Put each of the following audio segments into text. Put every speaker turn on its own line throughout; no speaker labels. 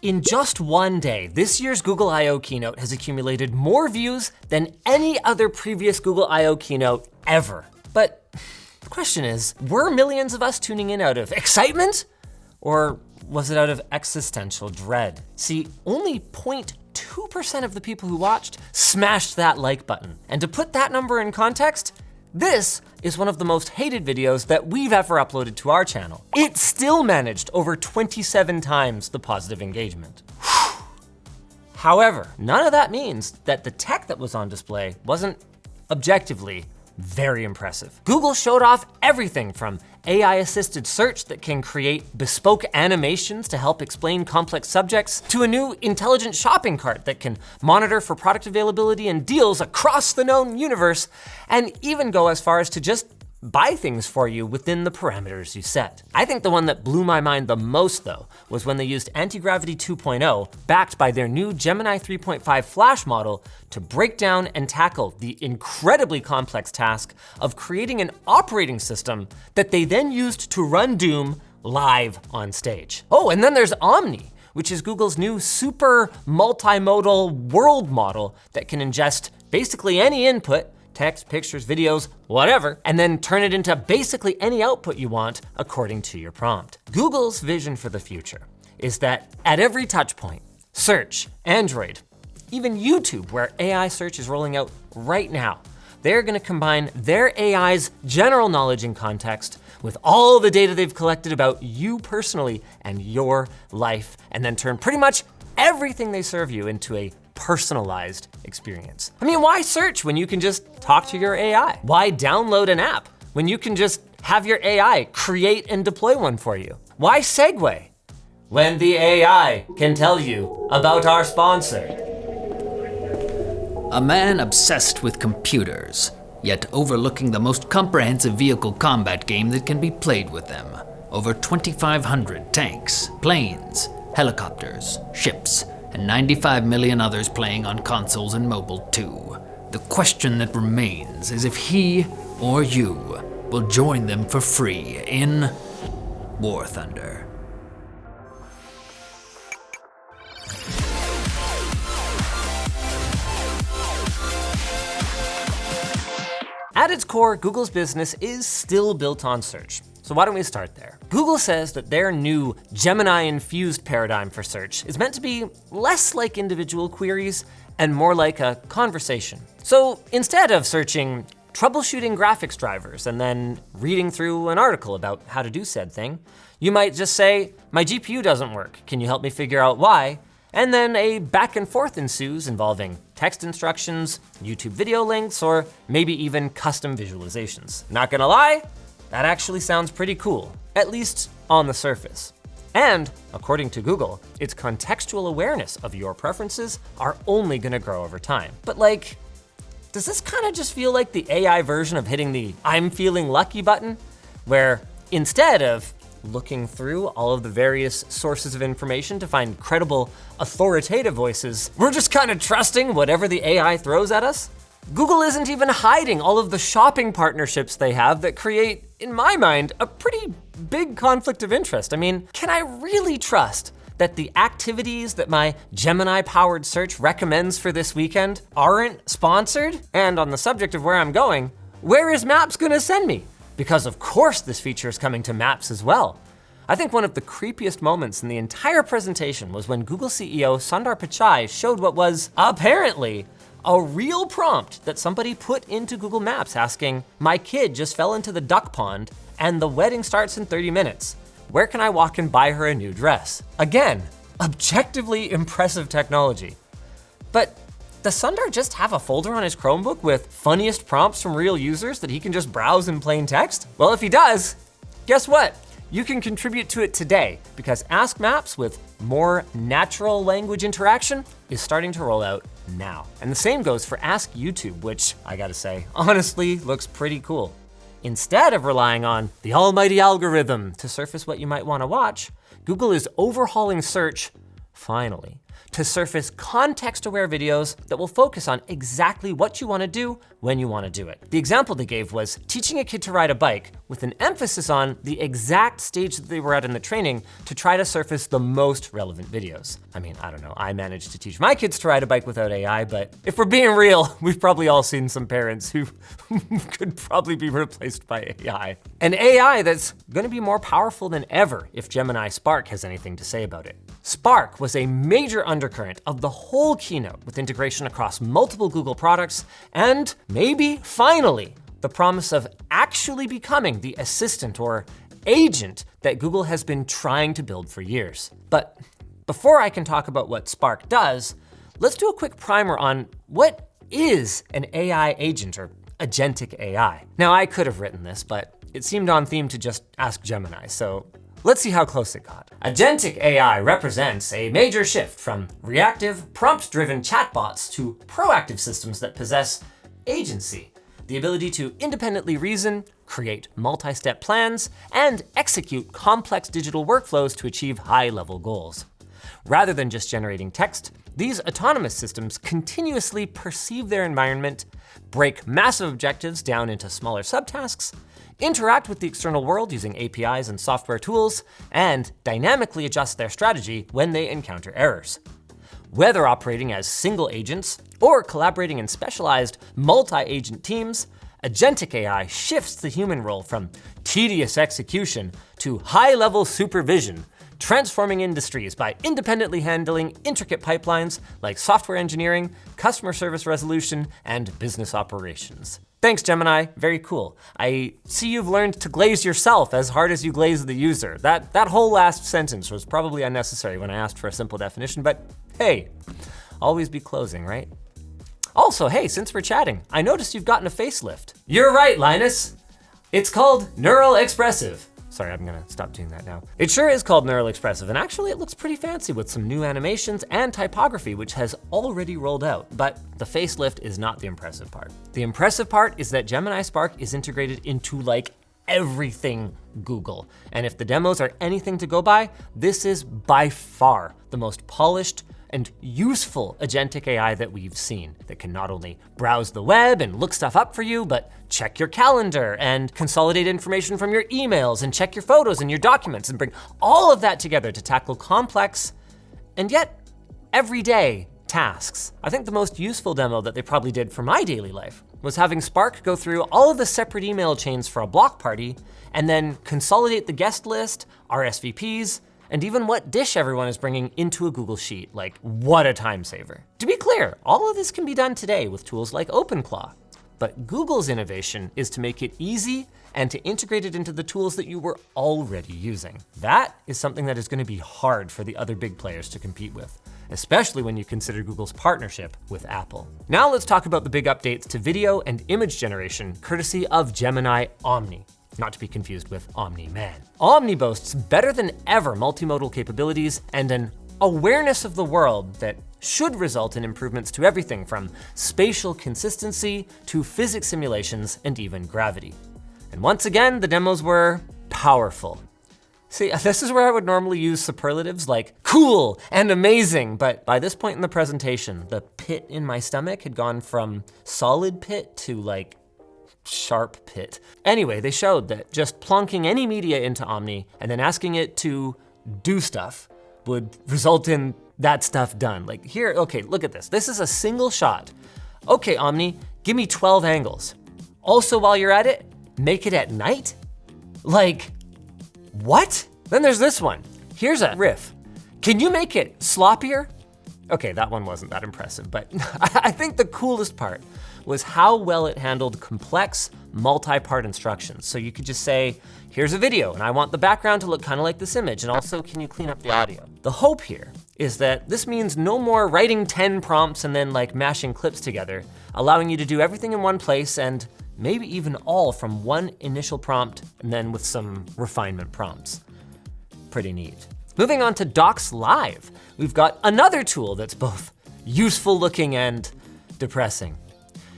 In just one day, this year's Google I/O keynote has accumulated more views than any other previous Google I/O keynote ever. But the question is, were millions of us tuning in out of excitement? Or was it out of existential dread? See, only 0.2% of the people who watched smashed that like button. And to put that number in context, this is one of the most hated videos that we've ever uploaded to our channel. It still managed over 27 times the positive engagement. However, none of that means that the tech that was on display wasn't objectively very impressive. Google showed off everything from AI-assisted search that can create bespoke animations to help explain complex subjects, to a new intelligent shopping cart that can monitor for product availability and deals across the known universe, and even go as far as to just buy things for you within the parameters you set. I think the one that blew my mind the most, though, was when they used Antigravity 2.0, backed by their new Gemini 3.5 Flash model, to break down and tackle the incredibly complex task of creating an operating system that they then used to run Doom live on stage. Oh, and then there's Omni, which is Google's new super multimodal world model that can ingest basically any input, text, pictures, videos, whatever, and then turn it into basically any output you want according to your prompt. Google's vision for the future is that at every touch point, search, Android, even YouTube, where AI search is rolling out right now, they're gonna combine their AI's general knowledge and context with all the data they've collected about you personally and your life, and then turn pretty much everything they serve you into a personalized experience. I mean, why search when you can just talk to your AI? Why download an app when you can just have your AI create and deploy one for you? Why segue when the AI can tell you about our sponsor?
A man obsessed with computers, yet overlooking the most comprehensive vehicle combat game that can be played with them. Over 2,500 tanks, planes, helicopters, ships, and 95 million others playing on consoles and mobile too. The question that remains is if he or you will join them for free in War Thunder.
At its core, Google's business is still built on search. So why don't we start there? Google says that their new Gemini-infused paradigm for search is meant to be less like individual queries and more like a conversation. So instead of searching troubleshooting graphics drivers and then reading through an article about how to do said thing, you might just say, my GPU doesn't work, can you help me figure out why? And then a back and forth ensues involving text instructions, YouTube video links, or maybe even custom visualizations. Not gonna lie, that actually sounds pretty cool, at least on the surface. And according to Google, its contextual awareness of your preferences are only gonna grow over time. But like, does this kind of just feel like the AI version of hitting the I'm feeling lucky button, where instead of looking through all of the various sources of information to find credible, authoritative voices, we're just kind of trusting whatever the AI throws at us? Google isn't even hiding all of the shopping partnerships they have that create, in my mind, a pretty big conflict of interest. I mean, can I really trust that the activities that my Gemini-powered search recommends for this weekend aren't sponsored? And on the subject of where I'm going, where is Maps gonna send me? Because of course this feature is coming to Maps as well. I think one of the creepiest moments in the entire presentation was when Google CEO Sundar Pichai showed what was apparently a real prompt that somebody put into Google Maps asking, my kid just fell into the duck pond and the wedding starts in 30 minutes. Where can I walk and buy her a new dress? Again, objectively impressive technology. But does Sundar just have a folder on his Chromebook with funniest prompts from real users that he can just browse in plain text? Well, if he does, guess what? You can contribute to it today because Ask Maps with more natural language interaction is starting to roll out now. And the same goes for Ask YouTube, which I gotta say, honestly looks pretty cool. Instead of relying on the almighty algorithm to surface what you might wanna watch, Google is overhauling search finally, to surface context-aware videos that will focus on exactly what you wanna do when you wanna do it. The example they gave was teaching a kid to ride a bike with an emphasis on the exact stage that they were at in the training to try to surface the most relevant videos. I mean, I don't know, I managed to teach my kids to ride a bike without AI, but if we're being real, we've probably all seen some parents who could probably be replaced by AI. An AI that's gonna be more powerful than ever if Gemini Spark has anything to say about it. Spark was a major undercurrent of the whole keynote with integration across multiple Google products and maybe, finally, the promise of actually becoming the assistant or agent that Google has been trying to build for years. But before I can talk about what Spark does, let's do a quick primer on what is an AI agent or agentic AI. Now, I could have written this, but it seemed on theme to just ask Gemini, so let's see how close it got. Agentic AI represents a major shift from reactive, prompt-driven chatbots to proactive systems that possess agency, the ability to independently reason, create multi-step plans, and execute complex digital workflows to achieve high-level goals. Rather than just generating text, these autonomous systems continuously perceive their environment, break massive objectives down into smaller subtasks, interact with the external world using APIs and software tools, and dynamically adjust their strategy when they encounter errors. Whether operating as single agents or collaborating in specialized multi-agent teams, agentic AI shifts the human role from tedious execution to high-level supervision, transforming industries by independently handling intricate pipelines like software engineering, customer service resolution, and business operations. Thanks, Gemini, very cool. I see you've learned to glaze yourself as hard as you glaze the user. That whole last sentence was probably unnecessary when I asked for a simple definition, but hey, always be closing, right? Also, hey, since we're chatting, I noticed you've gotten a facelift. You're right, Linus. It's called Neural Expressive. Sorry, I'm gonna stop doing that now. It sure is called Neural Expressive, and actually it looks pretty fancy with some new animations and typography, which has already rolled out, but the facelift is not the impressive part. The impressive part is that Gemini Spark is integrated into like everything Google. And if the demos are anything to go by, this is by far the most polished and useful agentic AI that we've seen that can not only browse the web and look stuff up for you, but check your calendar and consolidate information from your emails and check your photos and your documents and bring all of that together to tackle complex and yet everyday tasks. I think the most useful demo that they probably did for my daily life was having Spark go through all of the separate email chains for a block party and then consolidate the guest list, RSVPs, and even what dish everyone is bringing into a Google Sheet. Like, what a time saver. To be clear, all of this can be done today with tools like OpenClaw, but Google's innovation is to make it easy and to integrate it into the tools that you were already using. That is something that is gonna be hard for the other big players to compete with, especially when you consider Google's partnership with Apple. Now let's talk about the big updates to video and image generation, courtesy of Gemini Omni. Not to be confused with Omni-Man. Omni boasts better than ever multimodal capabilities and an awareness of the world that should result in improvements to everything from spatial consistency to physics simulations and even gravity. And once again, the demos were powerful. See, this is where I would normally use superlatives like cool and amazing, but by this point in the presentation, the pit in my stomach had gone from solid pit to like sharp pit. Anyway, they showed that just plonking any media into Omni and then asking it to do stuff would result in that stuff done. Like here, okay, look at this. This is a single shot. Okay, Omni, give me 12 angles. Also, while you're at it, make it at night? Like, what? Then there's this one. Here's a riff. Can you make it sloppier? Okay, that one wasn't that impressive, but I think the coolest part was how well it handled complex multi-part instructions. So you could just say, here's a video and I want the background to look kind of like this image, and also can you clean up the audio? The hope here is that this means no more writing 10 prompts and then like mashing clips together, allowing you to do everything in one place and maybe even all from one initial prompt and then with some refinement prompts. Pretty neat. Moving on to Docs Live, we've got another tool that's both useful looking and depressing.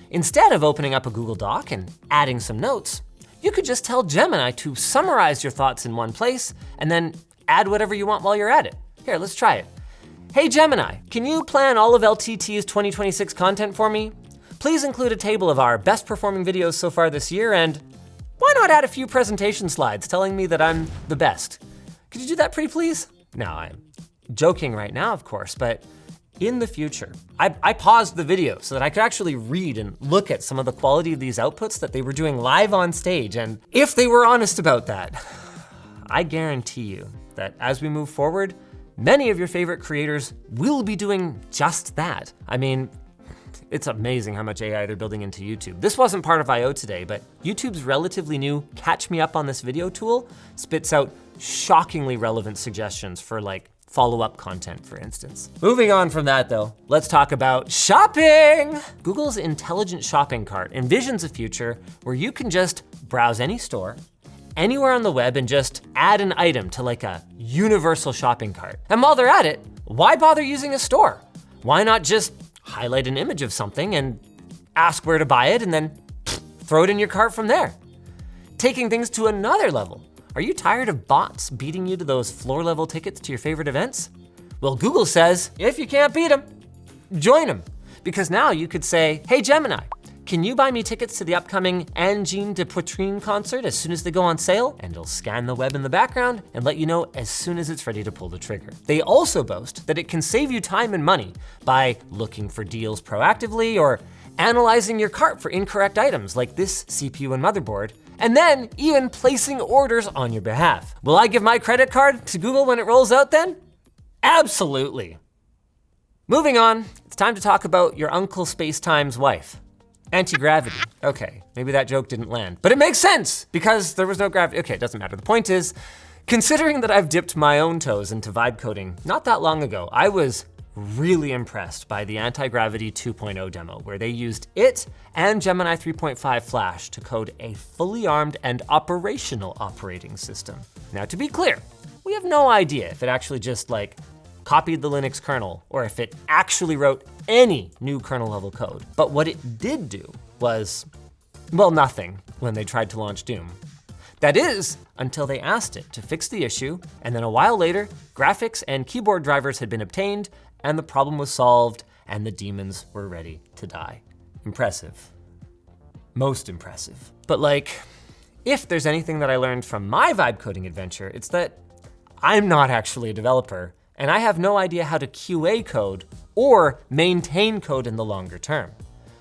Instead of opening up a Google Doc and adding some notes, you could just tell Gemini to summarize your thoughts in one place and then add whatever you want while you're at it. Here, let's try it. Hey Gemini, can you plan all of LTT's 2026 content for me? Please include a table of our best performing videos so far this year, and why not add a few presentation slides telling me that I'm the best? Could you do that pretty please? No, I'm joking right now, of course, but in the future, I paused the video so that I could actually read and look at some of the quality of these outputs that they were doing live on stage. And if they were honest about that, I guarantee you that as we move forward, many of your favorite creators will be doing just that. I mean, it's amazing how much AI they're building into YouTube. This wasn't part of I.O. today, but YouTube's relatively new Catch Me Up on This Video tool spits out shockingly relevant suggestions for like follow-up content, for instance. Moving on from that though, let's talk about shopping. Google's intelligent shopping cart envisions a future where you can just browse any store, anywhere on the web, and just add an item to like a universal shopping cart. And while they're at it, why bother using a store? Why not just highlight an image of something and ask where to buy it and then throw it in your cart from there? Taking things to another level, are you tired of bots beating you to those floor level tickets to your favorite events? Well, Google says, if you can't beat them, join them. Because now you could say, hey Gemini, can you buy me tickets to the upcoming Angine de Poitrine concert as soon as they go on sale? And it'll scan the web in the background and let you know as soon as it's ready to pull the trigger. They also boast that it can save you time and money by looking for deals proactively or analyzing your cart for incorrect items like this CPU and motherboard, and then even placing orders on your behalf. Will I give my credit card to Google when it rolls out then? Absolutely. Moving on, it's time to talk about your Uncle Spacetime's wife. Antigravity. Okay, maybe that joke didn't land, but it makes sense because there was no gravity. Okay, it doesn't matter. The point is, considering that I've dipped my own toes into vibe coding not that long ago, I was really impressed by the Antigravity 2.0 demo, where they used it and Gemini 3.5 Flash to code a fully armed and operational operating system. Now, to be clear, we have no idea if it actually just like copied the Linux kernel or if it actually wrote any new kernel level code. But what it did do was, well, nothing when they tried to launch Doom. That is, until they asked it to fix the issue, and then a while later, graphics and keyboard drivers had been obtained, and the problem was solved, and the demons were ready to die. Impressive. Most impressive. But like, if there's anything that I learned from my vibe coding adventure, it's that I'm not actually a developer, and I have no idea how to QA code or maintain code in the longer term.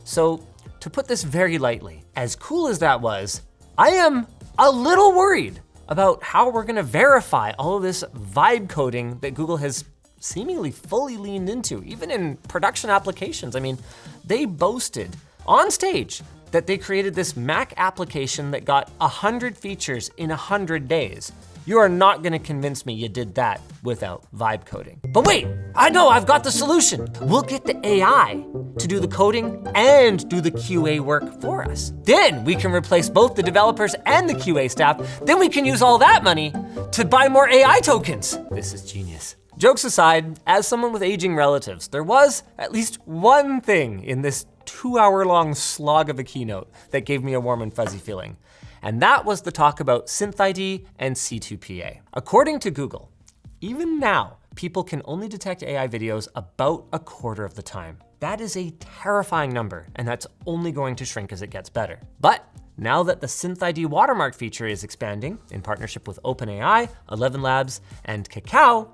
So, to put this very lightly, as cool as that was, I am a little worried about how we're gonna verify all of this vibe coding that Google has seemingly fully leaned into, even in production applications. I mean, they boasted on stage that they created this Mac application that got 100 features in 100 days. You are not gonna convince me you did that without vibe coding. But wait, I know, I've got the solution. We'll get the AI to do the coding and do the QA work for us. Then we can replace both the developers and the QA staff. Then we can use all that money to buy more AI tokens. This is genius. Jokes aside, as someone with aging relatives, there was at least one thing in this 2-hour-long slog of a keynote that gave me a warm and fuzzy feeling. And that was the talk about SynthID and C2PA. According to Google, even now, people can only detect AI videos about a quarter of the time. That is a terrifying number, and that's only going to shrink as it gets better. But now that the SynthID watermark feature is expanding in partnership with OpenAI, 11 Labs, and Kakao,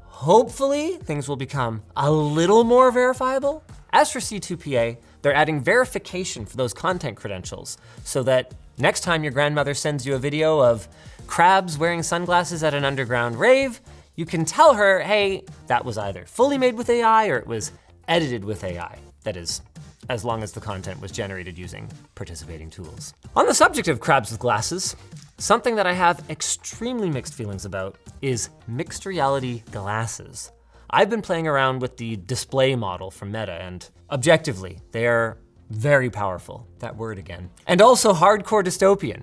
hopefully things will become a little more verifiable. As for C2PA, they're adding verification for those content credentials so that next time your grandmother sends you a video of crabs wearing sunglasses at an underground rave, you can tell her, hey, that was either fully made with AI or it was edited with AI. That is, as long as the content was generated using participating tools. On the subject of crabs with glasses, something that I have extremely mixed feelings about is mixed reality glasses. I've been playing around with the display model from Meta, and objectively, they are very powerful, that word again, and also hardcore dystopian.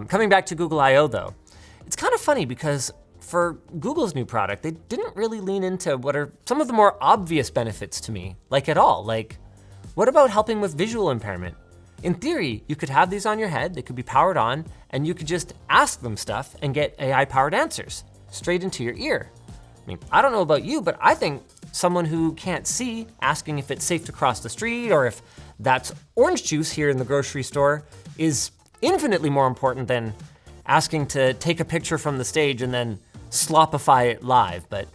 Coming back to Google I.O. though, it's kind of funny because for Google's new product, they didn't really lean into what are some of the more obvious benefits to me, like at all. Like, what about helping with visual impairment? In theory, you could have these on your head, they could be powered on, and you could just ask them stuff and get AI-powered answers straight into your ear. I mean, I don't know about you, but I think someone who can't see asking if it's safe to cross the street or if that's orange juice here in the grocery store is infinitely more important than asking to take a picture from the stage and then slopify it live. But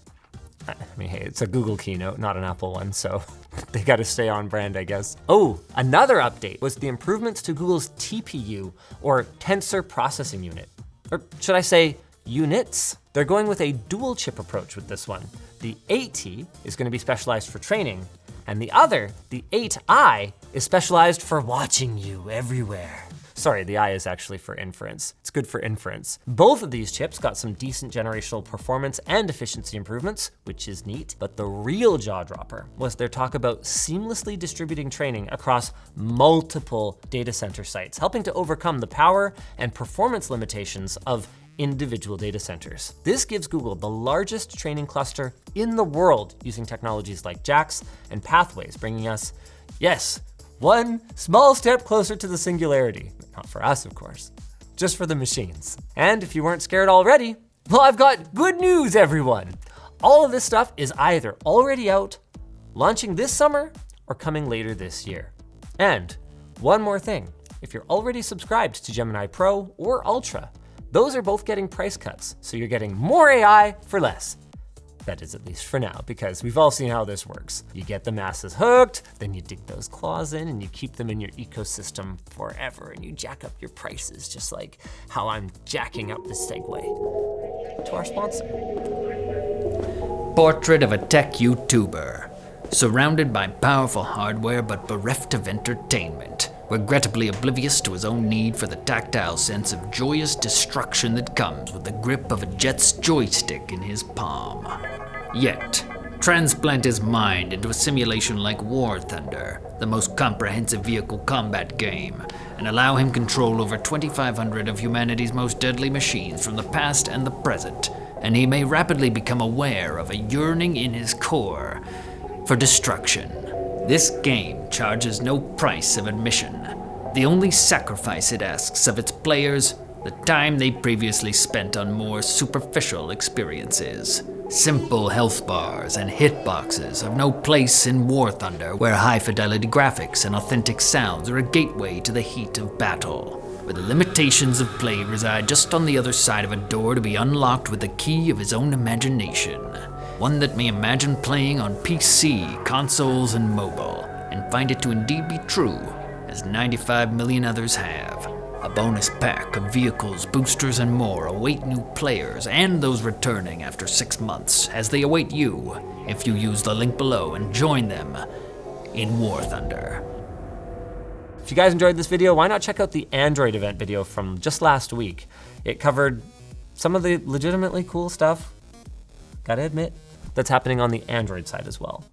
I mean, hey, it's a Google keynote, not an Apple one, so they gotta stay on brand, I guess. Oh, another update was the improvements to Google's TPU, or Tensor Processing Unit. Or should I say, units? They're going with a dual chip approach with this one. The 8T is gonna be specialized for training, and the other, the 8I, is specialized for watching you everywhere. Sorry, the I is actually for inference. It's good for inference. Both of these chips got some decent generational performance and efficiency improvements, which is neat, but the real jaw dropper was their talk about seamlessly distributing training across multiple data center sites, helping to overcome the power and performance limitations of individual data centers. This gives Google the largest training cluster in the world using technologies like JAX and Pathways, bringing us, yes, one small step closer to the singularity. Not for us, of course, just for the machines. And if you weren't scared already, well, I've got good news, everyone. All of this stuff is either already out, launching this summer, or coming later this year. And one more thing, if you're already subscribed to Gemini Pro or Ultra, those are both getting price cuts, so you're getting more AI for less. That is, at least for now, because we've all seen how this works. You get the masses hooked, then you dig those claws in and you keep them in your ecosystem forever, and you jack up your prices, just like how I'm jacking up the segue to our sponsor.
Portrait of a tech YouTuber, surrounded by powerful hardware but bereft of entertainment, regrettably oblivious to his own need for the tactile sense of joyous destruction that comes with the grip of a Jet's joystick in his palm. Yet, transplant his mind into a simulation like War Thunder, the most comprehensive vehicle combat game, and allow him control over 2,500 of humanity's most deadly machines from the past and the present, and he may rapidly become aware of a yearning in his core for destruction. This game charges no price of admission. The only sacrifice it asks of its players, the time they previously spent on more superficial experiences. Simple health bars and hitboxes have no place in War Thunder, where high-fidelity graphics and authentic sounds are a gateway to the heat of battle, where the limitations of play reside just on the other side of a door to be unlocked with the key of his own imagination. One that may imagine playing on PC, consoles, and mobile, and find it to indeed be true, as 95 million others have. A bonus pack of vehicles, boosters, and more await new players and those returning after 6 months, as they await you if you use the link below and join them in War Thunder.
If you guys enjoyed this video, why not check out the Android event video from just last week? It covered some of the legitimately cool stuff, gotta admit, that's happening on the Android side as well.